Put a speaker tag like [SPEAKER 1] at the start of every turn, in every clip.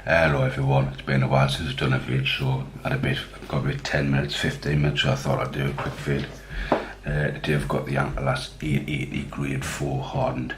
[SPEAKER 1] Hello everyone, it's been a while since I've done a vid, so I had got about 10 minutes, 15 minutes, so I thought I'd do a quick vid. Today I've got the Ankylas 880 grade 4 hardened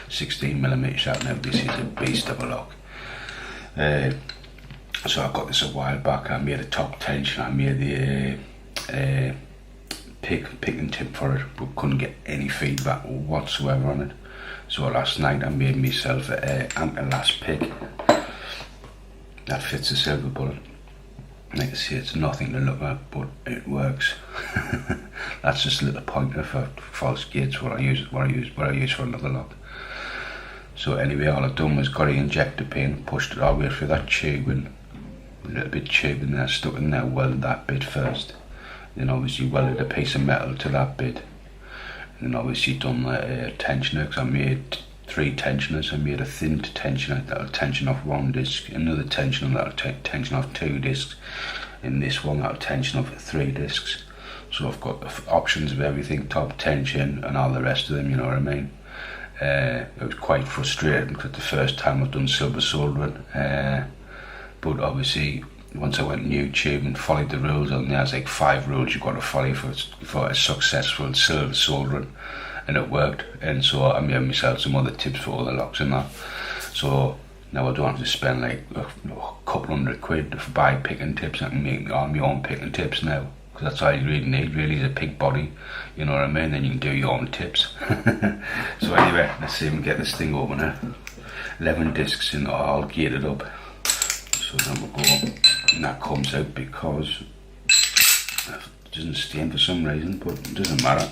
[SPEAKER 1] 16mm out. Now this is a beast of a lock. So I got this a while back. I made a top tension, I made the pick and tip for it, but couldn't get any feedback whatsoever on it. So last night I made myself an Ankylas pick that fits a silver bullet. Like I say, it's nothing to look at, but it works. That's just a little pointer for false gates. What I use for another lock. So anyway, all I've done was got the injector pin, pushed it all the way through that tubing, a little bit tubing there, stuck in there, welded that bit first. Then obviously welded a piece of metal to that bit. And then obviously done the tensioner, because I made 3 tensioners. I made a thin tensioner that'll tension off 1 disc, another tensioner that'll tension off 2 discs, and this one that'll tension off 3 discs. So I've got the options of everything, top tension and all the rest of them, you know what I mean. It was quite frustrating because the first time I've done silver soldering, but obviously once I went on YouTube and followed the rules, and there's like 5 rules you've got to follow for a successful silver soldering, and it worked. And so I made myself some other tips for all the locks and that. So now I don't have to spend like a couple £100 to buy picking tips. I can make all my own picking tips now, because that's all you really need, really, is a pick body, you know what I mean. Then you can do your own tips. So anyway, let's see if we can get this thing open now. 11 discs in all gated up. So then we'll go, and that comes out because it doesn't stain for some reason, but it doesn't matter.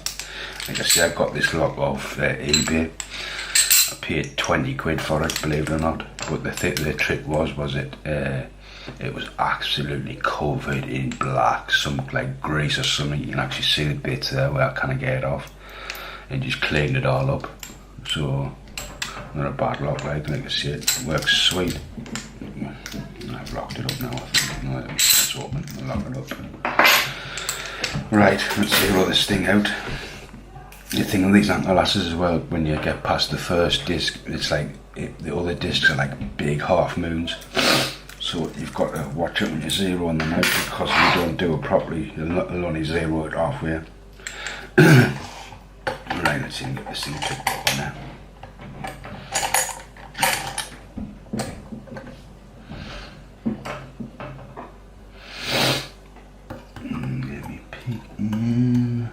[SPEAKER 1] Like I say, I got this lock off eBay. I paid 20 quid for it, believe it or not. But the trick was it was absolutely covered in black, some like grease or something. You can actually see the bits there where I kind of get it off, and just cleaned it all up. So not a bad lock, like I said, it works sweet. I've locked it up now. I think no, it's open. I'll lock it up. Right, let's see, roll this thing out. The thing with these Ankylases as well, when you get past the first disc, it's like the other discs are like big half moons. So you've got to watch it when you're zeroing them out, because if you don't do it properly, you'll only zero it halfway. Right, let's see, get this thing tipped up now. Let me peek in.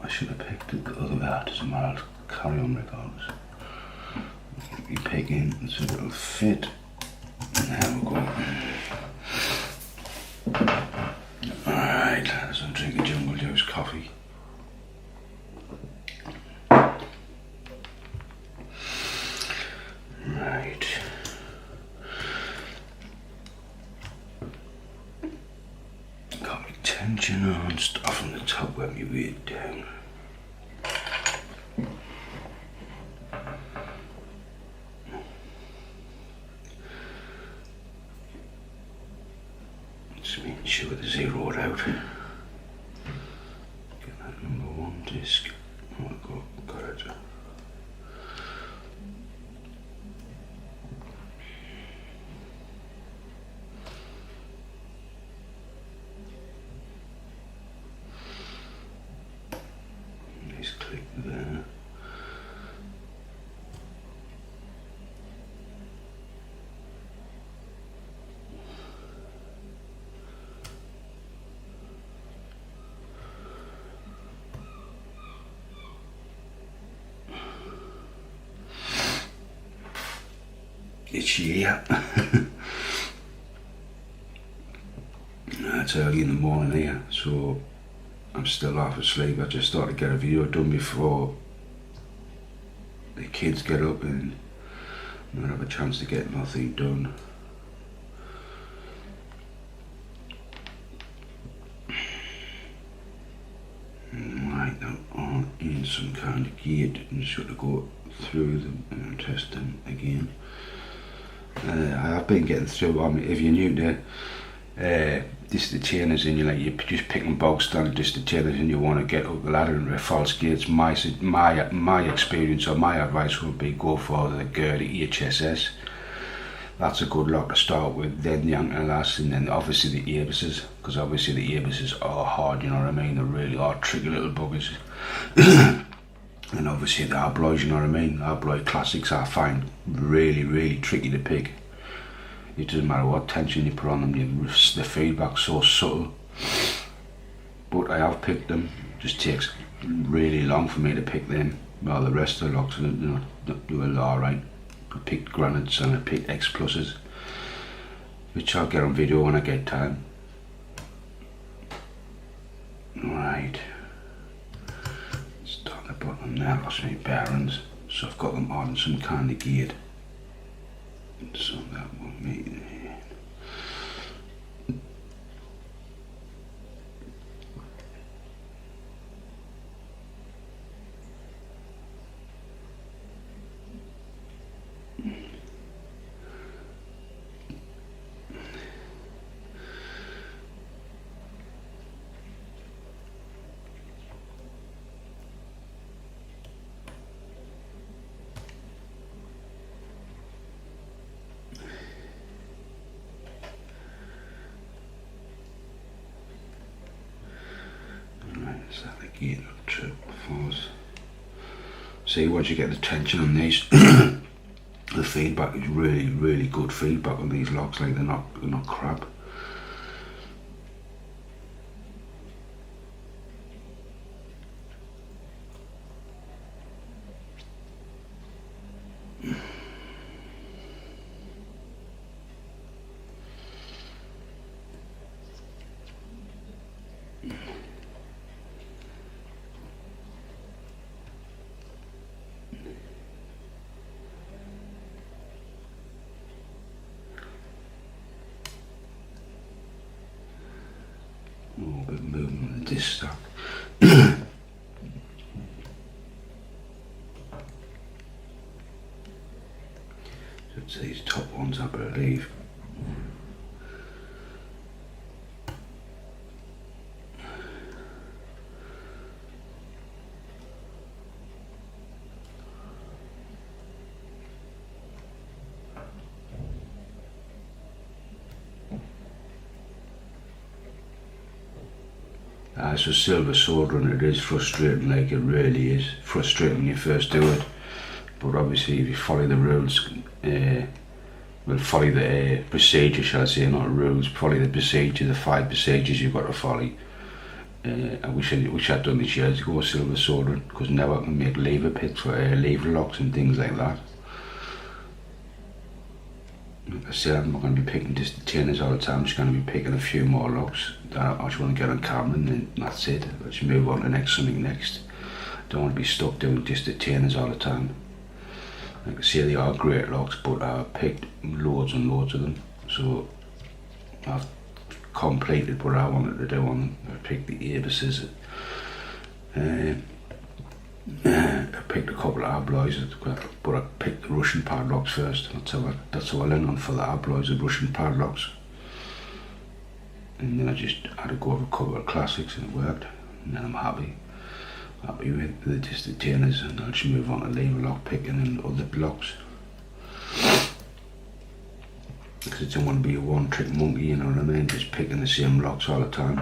[SPEAKER 1] I should have picked it the other way. It doesn't matter, I'll carry on regardless. You pick in so it'll fit. And there we go. Alright, as I'm drinking Jungle Juice coffee. Right. Got my tension on, stuff on the top, where my weight down. Just making sure to zero it out. Get that number 1 disc. Oh, got it. Nice click there. It's here. It's early in the morning here, so I'm still half asleep. I just thought I'd get a video done before the kids get up and not have a chance to get nothing done. Right, now on in some kind of gate and sort of go through them and test them again. I have been getting through. I mean, if you're new to distancers and you're just picking bog standard distancers and you want to get up the ladder into false gates, my experience or my advice would be go for the Gertie HSS. That's a good lock to start with, then the anti-lass, and then obviously the Abises, because obviously the Abises are hard, you know what I mean, they really are tricky little buggers. And obviously the Arbloys, you know what I mean, Arbloy Classics I find really tricky to pick. It doesn't matter what tension you put on them, the feedback's so subtle. But I have picked them, it just takes really long for me to pick them. Well, the rest of the locks, you know, they were alright. I picked granites and I picked X pluses, which I'll get on video when I get time. Right, start the bottom now, lost my bearings, so I've got them on some kind of geared. So that will mean again, triple fours. See, once you get the tension on these, the feedback is really good feedback on these locks. Like they're not crap. A little bit of movement on the disc stock. So it's these top ones, I believe. It's a silver solder and it is frustrating, like it really is frustrating when you first do it, but obviously if you follow the rules, well, follow the procedure, shall I say, not rules, follow the procedure, the 5 procedures you've got to follow. I wish I'd done this years ago, silver soldering, because now I can make lever pits for lever locks and things like that. Like I said, I'm not going to be picking distances all the time, I'm just going to be picking a few more locks that I just want to get on camera, and then that's it. Let's move on to something next. Don't want to be stuck doing distances all the time. Like I say, they are great locks, but I've picked loads and loads of them, so I've completed what I wanted to do on them. I picked the Abises, I picked a couple of Arbloys, but I picked the Russian padlocks first. That's how I learned on for the Arbloys, the Russian padlocks. And then I just had to go over a couple of classics and it worked. And then I'm happy with the distances, and I'll just move on to lever lock picking and other blocks. Because I don't want to be a one trick monkey, you know what I mean, just picking the same locks all the time.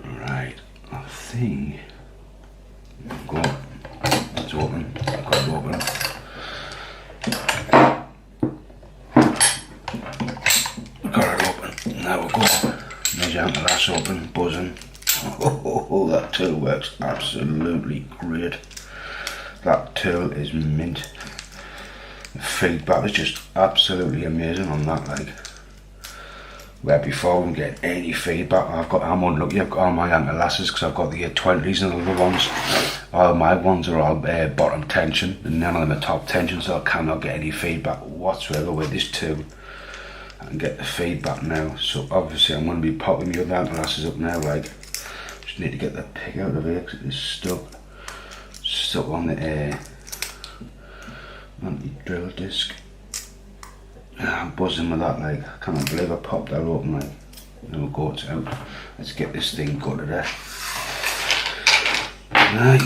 [SPEAKER 1] Right. I think go. It's open. I've got it open. Got it open. Now we'll go. There's the glass open, buzzing. Oh, that tool works absolutely great. That tool is mint. The feedback is just absolutely amazing on that, like. Where before we get any feedback, I'm unlucky, I've got all my anti-lasses because I've got the 20s and the other ones. All my ones are all bottom tension and none of them are top tension, so I cannot get any feedback whatsoever with this tool. I can get the feedback now, so obviously I'm going to be popping the other anti-lasses up now, like. Just need to get the pick out of here because it is stuck on the anti-drill disc. I'm buzzing with that, like, I can't believe I popped that open, like. There we go, it's out. Let's get this thing gutted there. Right.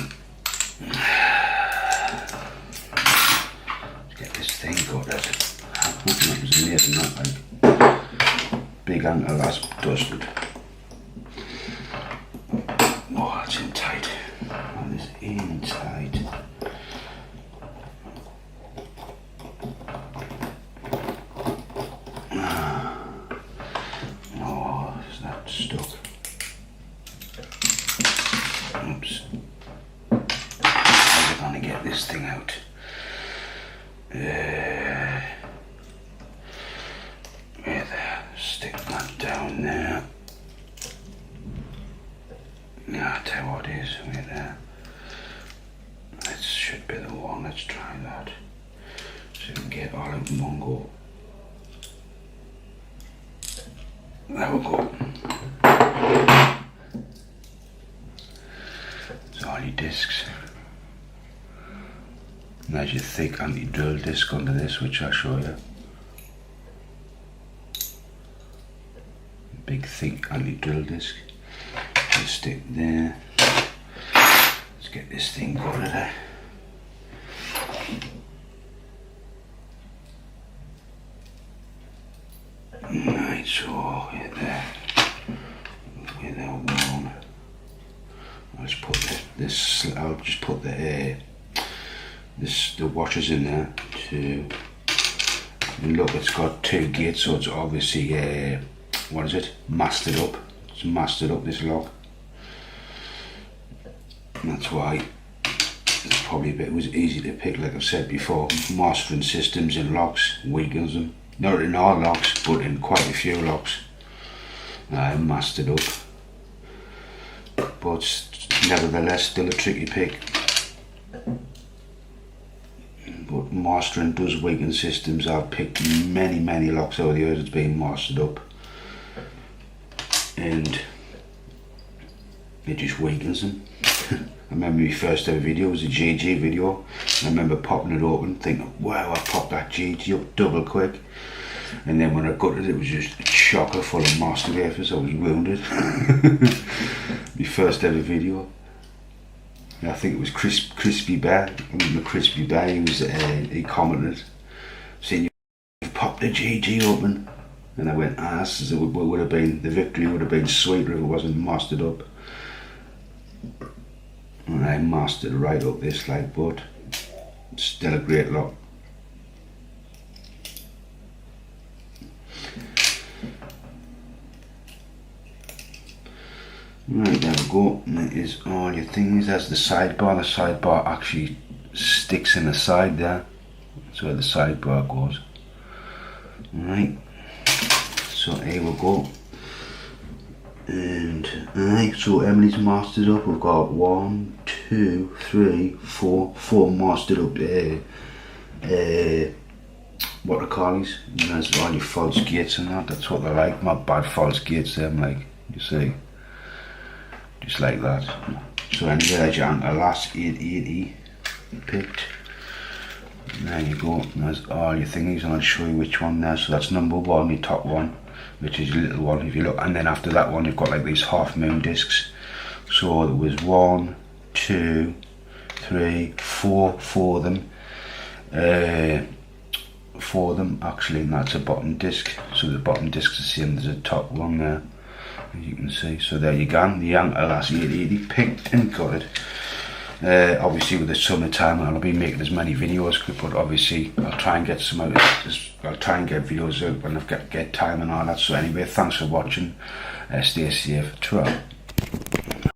[SPEAKER 1] Let's get this thing gutted. I'm hoping that was amazing, that, like. Big anti-last dusted. Oh, that's in tight. That is in tight. Stuck. Oops. How are we gonna get this thing out? There. Stick that down there. Yeah, I'll tell you what it is. Wait there. That should be the one. Let's try that. So we can get all of one go. There we go. So all your discs. And there's your thick anti-drill disc under this, which I'll show you. Big thick anti-drill disc. Just stick there. Let's get this thing going there. Right, so get there. Get that one. I'll just put this. I'll just put the washers in there. And look, it's got 2 gates, so it's obviously what is it? Masted up. It's masted up, this lock. And that's why it's probably a bit easy to pick. Like I've said before, mastering systems in locks weakens them. Not in all locks, but in quite a few locks. Masted up. But nevertheless, still a tricky pick. But mastering does weaken systems. I've picked many locks over the years that's been mastered up. And it just weakens them. I remember my first ever video was a GG video. I remember popping it open, thinking, wow, I popped that GG up double quick. And then when I got it, it was just a chocker full of master wafers. I was wounded. My first ever video. And I think it was Crispy Bear. I remember Crispy Bear, he commented, saying, you've popped the GG open. And I went, so it would have been, the victory would have been sweeter if it wasn't mastered up. And I mastered right up this, like, but still a great lock. Right, there we go. And that is all your things. That's the sidebar. The sidebar actually sticks in the side there. That's where the sidebar goes. Right. So here we go. And so Emily's mastered up. We've got 1, 2, 3, 4 mastered up what they call these. And there's all your false gates and that. That's what they like. Not bad false gates, them, like, you see. Just like that. So anyway, there's your last 880 picked. And there you go. And there's all your thingies, and I'll show you which one there. So that's number 1, the top one, which is your little one, if you look. And then after that one, you've got like these half moon discs. So there was 1, 2, 3, 4 of them. 4 of them actually, and that's a bottom disc. So the bottom disc is the same as the top one there, as you can see. So there you go, the last 880 picked and got it. Obviously with the summertime I'll be making as many videos, but obviously I'll try and get some out. I'll try and get videos out when I've get time and all that. So anyway, thanks for watching. Stay safe. Ta-ra.